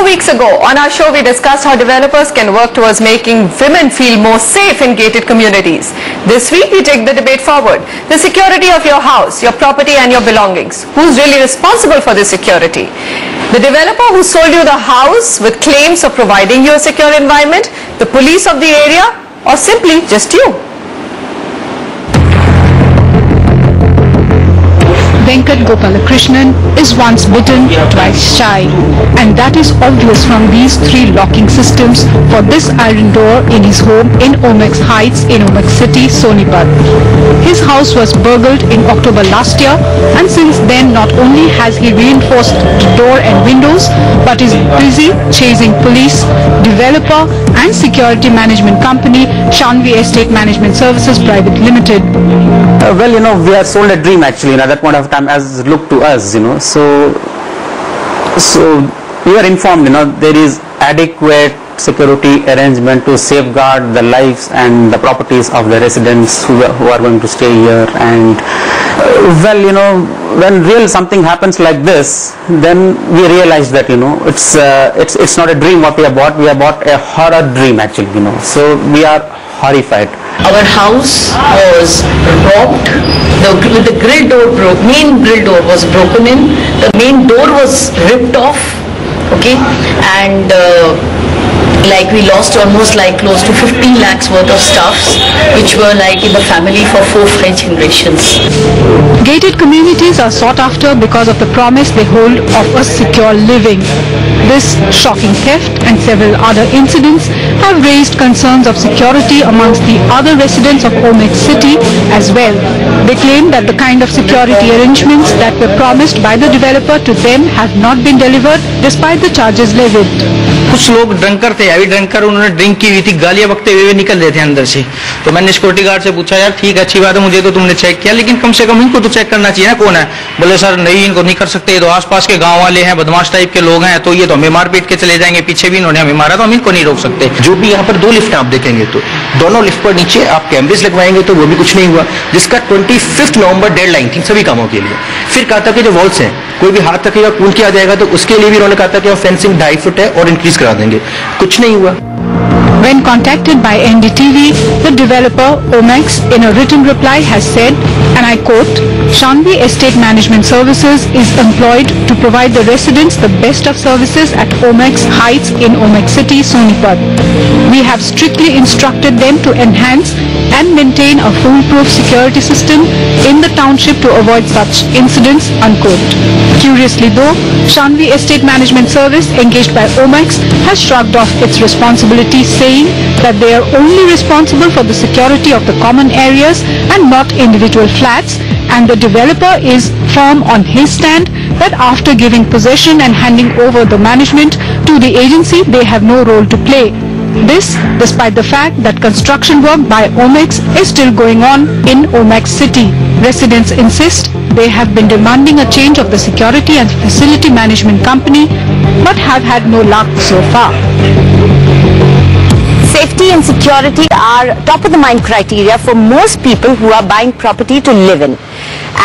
weeks ago, on our show, we discussed how developers can work towards making women feel more safe in gated communities. This week, we take the debate forward. The security of your house, your property and your belongings. Who's really responsible for this security? The developer who sold you the house with claims of providing you a secure environment, the police of the area, or simply just you? Venkat Gopalakrishnan is once bitten, twice shy, and that is obvious from these three locking systems for this iron door in his home in Omax Heights in Omax City, Sonipat. His house was burgled in October last year, and since then not only has he reinforced the door and windows, but is busy chasing police, developer and security management company Shanvi Estate Management Services Private Limited. Well, we are sold a dream actually, at that point of time as looked to us, so we are informed, there is adequate security arrangement to safeguard the lives and the properties of the residents who are going to stay here. And when real something happens like this, then we realize that it's not a dream what we have bought a horror dream actually, so we are horrified. Our house was robbed. The grill door main grill door was broken in. The main door was ripped off. Okay, and we lost almost close to 15 lakhs worth of stuffs, which were in the family for 4-5 generations. Gated communities are sought after because of the promise they hold of a secure living. This shocking theft and several other incidents have raised concerns of security amongst the other residents of Omax City as well. They claim that the kind of security arrangements that were promised by the developer to them have not been delivered despite the charges levied. कुछ लोग drunker थे, अभी drunker उन्होंने drink की हुई थी, गालियां बकते हुए निकल रहे थे अंदर से। तो मैंने सिक्योरिटी गार्ड से पूछा, यार ठीक है, अच्छी बात है, मुझे तो तुमने चेक किया, लेकिन कम से कम इनको तो चेक करना चाहिए ना कौन है। बोले सर नहीं, इनको नहीं कर सकते, तो आसपास के गांव वाले हैं, बदमाश टाइप के लोग हैं, तो ये तो हमें मार पीट के चले जाएंगे, पीछे भी इन्होंने हमें मारा, तो हम इनको नहीं रोक सकते। जो भी यहाँ पर 2 लिफ्ट आप देखेंगे, तो दोनों लिफ्ट पर नीचे आप कैमरेज लगवाएंगे तो वो भी कुछ नहीं हुआ, जिसका 25 नवंबर डेडलाइन थी सभी कामों के लिए। फिर कहा था कि जो वॉल्स हैं कोई भी हाथ रखेगा कूल किया जाएगा, तो उसके लिए भी उन्होंने कहा था कि फेंसिंग 2.5 फुट है और इंक्रीज करा देंगे, कुछ नहीं हुआ। When contacted by NDTV, the developer Omax in a written reply has said, and I quote, Shanvi Estate Management Services is employed to provide the residents the best of services at Omax Heights in Omax City, Sonipat. We have strictly instructed them to enhance and maintain a foolproof security system in the township to avoid such incidents, unquote. Curiously though, Shanvi Estate Management Service engaged by Omax has shrugged off its responsibility, saying that they are only responsible for the security of the common areas and not individual flats, and the developer is firm on his stand that after giving possession and handing over the management to the agency, they have no role to play. This despite the fact that construction work by Omax is still going on in Omax City. Residents insist they have been demanding a change of the security and facility management company but have had no luck so far. Safety and security are top of the mind criteria for most people who are buying property to live in.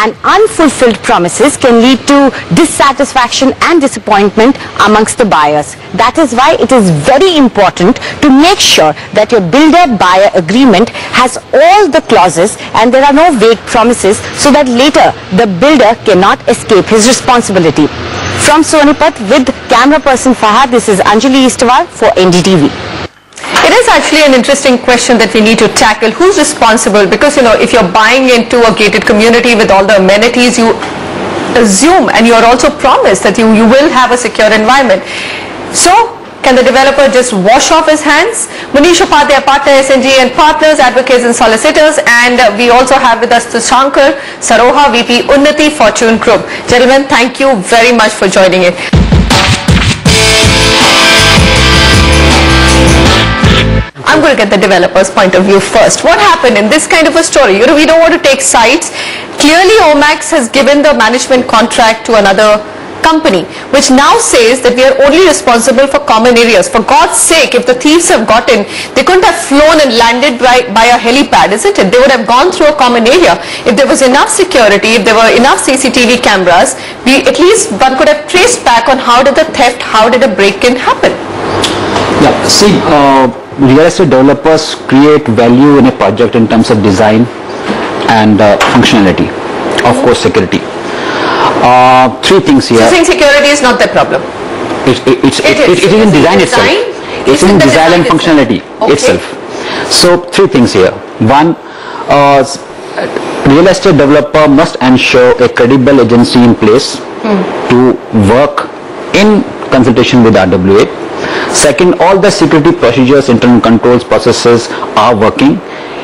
And unfulfilled promises can lead to dissatisfaction and disappointment amongst the buyers. That is why it is very important to make sure that your builder-buyer agreement has all the clauses and there are no vague promises, so that later the builder cannot escape his responsibility. From Sonipat with camera person Fahad, this is Anjali Istawar for NDTV. It is actually an interesting question that we need to tackle. Who's responsible? Because, if you're buying into a gated community with all the amenities, you assume and you are also promised that you will have a secure environment. So, can the developer just wash off his hands? Manish Upadhyay, partner SNG and partners, advocates and solicitors, and we also have with us TushankarSaroha, VP Unnati Fortune Group. Gentlemen, thank you very much for joining in. I'm going to get the developer's point of view first. What happened in this kind of a story? We don't want to take sides. Clearly, Omax has given the management contract to another company, which now says that we are only responsible for common areas. For God's sake, if the thieves have got in, they couldn't have flown and landed by a helipad, isn't it? They would have gone through a common area. If there was enough security, if there were enough CCTV cameras, at least one could have traced back on how did the theft, how did a break-in happen. Yeah, see, real estate developers create value in a project in terms of design and functionality, of course security. Three things here. So saying security is not the problem? It is in design itself. It's in design and functionality itself. So three things here. One, real estate developer must ensure a credible agency in place to work in consultation with RWA. Second, all the security procedures, internal controls, processes are working.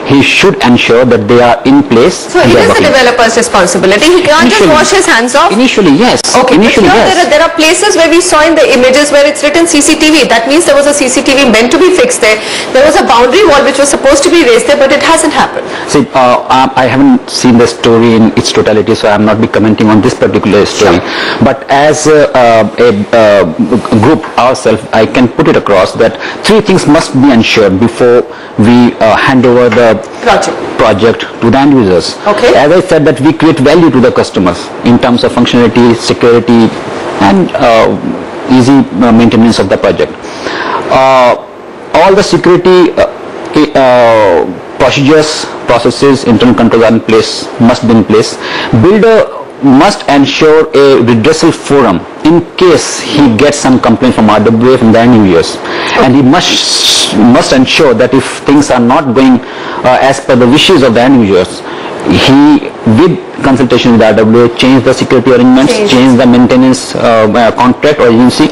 He should ensure that they are in place. So it is the developer's responsibility. He can't just wash his hands off? Initially, yes. Okay, initially, but yes. There are places where we saw in the images where it's written CCTV. That means there was a CCTV meant to be fixed there. There was a boundary wall which was supposed to be raised there, but it hasn't happened. See, I haven't seen the story in its totality, so I am not be commenting on this particular story. Sure. But as a group ourselves, I can put it across that three things must be ensured before we hand over the project to the end users. Okay. As I said, that we create value to the customers in terms of functionality, security, and easy maintenance of the project. All the security procedures, processes, internal controls are in place, must be in place. Builder must ensure a redressal forum in case he gets some complaint from RWA from the end users, and he must ensure that if things are not going as per the wishes of the end users, he, with consultation with RWA, change the security arrangements, change the maintenance contract or agency.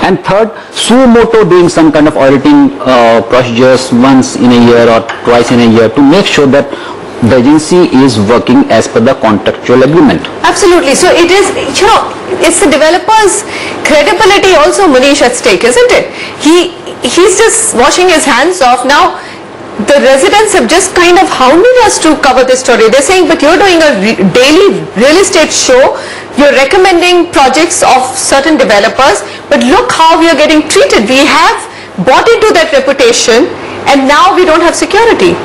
And third, suo moto, doing some kind of auditing procedures once in a year or twice in a year to make sure that the agency is working as per the contractual agreement. Absolutely. So it is, it's the developer's credibility also, Manish, at stake, isn't it? He's just washing his hands off. Now, the residents have just kind of hounded us to cover this story. They're saying, but you're doing a daily real estate show, you're recommending projects of certain developers, but look how we are getting treated. We have bought into that reputation and now we don't have security.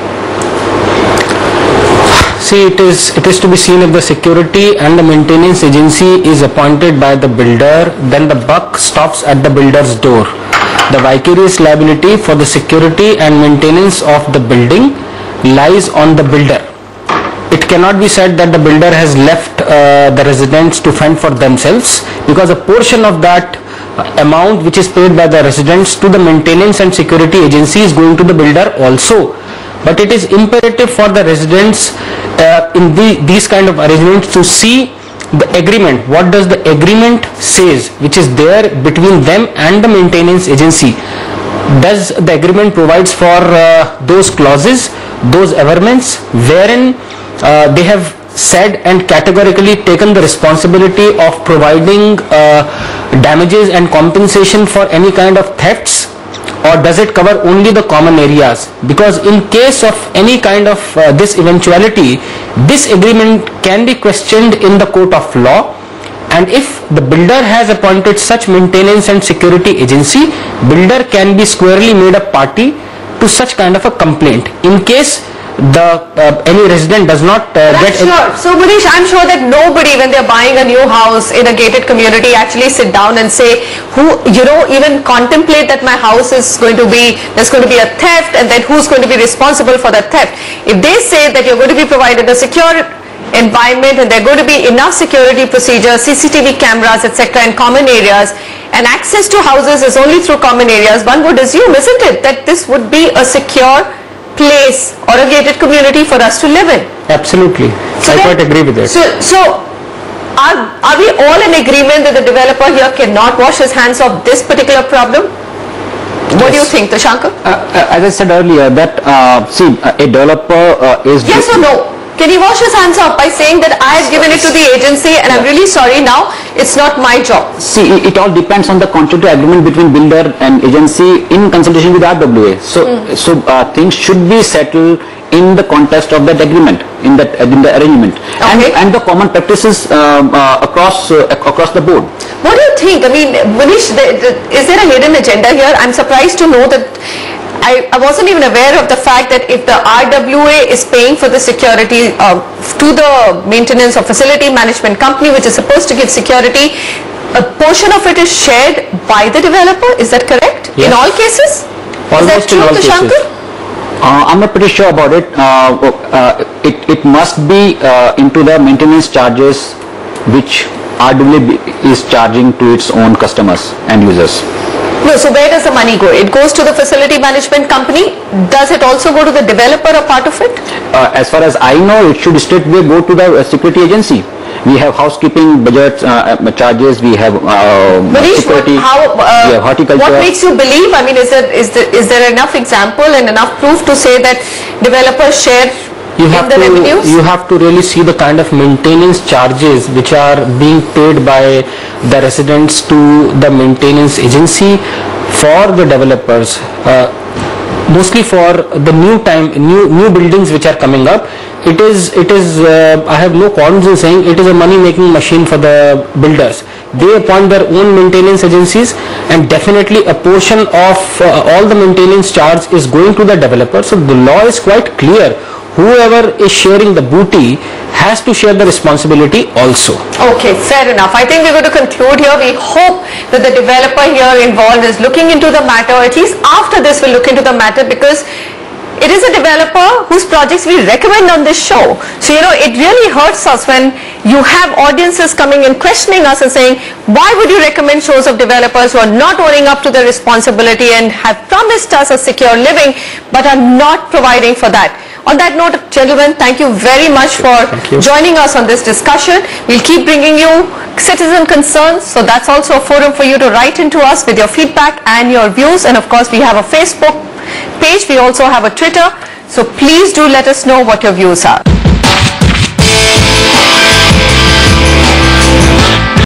See, it is to be seen if the security and the maintenance agency is appointed by the builder, then the buck stops at the builder's door. The vicarious liability for the security and maintenance of the building lies on the builder. It cannot be said that the builder has left the residents to fend for themselves, because a portion of that amount which is paid by the residents to the maintenance and security agency is going to the builder also. But it is imperative for the residents in these kind of arrangements to see the agreement. What does the agreement says, which is there between them and the maintenance agency? Does the agreement provides for those clauses, those averments, wherein they have said and categorically taken the responsibility of providing damages and compensation for any kind of thefts? Or does it cover only the common areas? Because in case of any kind of this eventuality, this agreement can be questioned in the court of law, and if the builder has appointed such maintenance and security agency, builder can be squarely made a party to such kind of a complaint in case any resident does not get. Sure. So Manish, I'm sure that nobody, when they're buying a new house in a gated community, actually sit down and say, even contemplate that my house is going to be, there's going to be a theft, and then who's going to be responsible for that theft. If they say that you're going to be provided a secure environment and there are going to be enough security procedures, CCTV cameras, etc. in common areas, and access to houses is only through common areas, one would assume, isn't it, that this would be a secure place or a gated community for us to live in. Absolutely. So I quite agree with it. So are we all in agreement that the developer here cannot wash his hands of this particular problem? What do you think, Tushankar? As I said earlier, that a developer is... Yes or no? Can he wash his hands off by saying that I have given it to the agency and I'm really sorry now, it's not my job. See, it all depends on the contractual agreement between builder and agency in consultation with RWA. So things should be settled in the context of that agreement, in the arrangement, and the common practices across the board. What do you think? I mean, Manish, is there a hidden agenda here? I'm surprised to know that I wasn't even aware of the fact that if the RWA is paying for the security to the maintenance or facility management company, which is supposed to give security, a portion of it is shared by the developer. Is that correct? Yes. In all cases? Almost is that true, in all Tushankar? cases. I'm not pretty sure about it. It must be into the maintenance charges which RWA is charging to its own customers and users. No, so where does the money go? It goes to the facility management company. Does it also go to the developer, a part of it? As far as I know, it should straightway go to the security agency. We have housekeeping budget charges, we have Manish, security, we have horticulture. What makes you believe? I mean, is there enough example and enough proof to say that developers share in the revenues? You have to really see the kind of maintenance charges which are being paid by the residents to the maintenance agency for the developers. Mostly for the new buildings which are coming up. It is I have no qualms in saying it is a money making machine for the builders. They appoint their own maintenance agencies, and definitely a portion of all the maintenance charge is going to the developer. So the law is quite clear. Whoever is sharing the booty has to share the responsibility also. Okay, fair enough. I think we're going to conclude here. We hope that the developer here involved is looking into the matter, or at least after this will look into the matter, because it is a developer whose projects we recommend on this show. So, it really hurts us when you have audiences coming and questioning us and saying, why would you recommend shows of developers who are not owning up to their responsibility and have promised us a secure living but are not providing for that? On that note, gentlemen, thank you very much for joining us on this discussion. We'll keep bringing you citizen concerns, so that's also a forum for you to write into us with your feedback and your views. And of course, we have a Facebook page. We also have a Twitter. So please do let us know what your views are.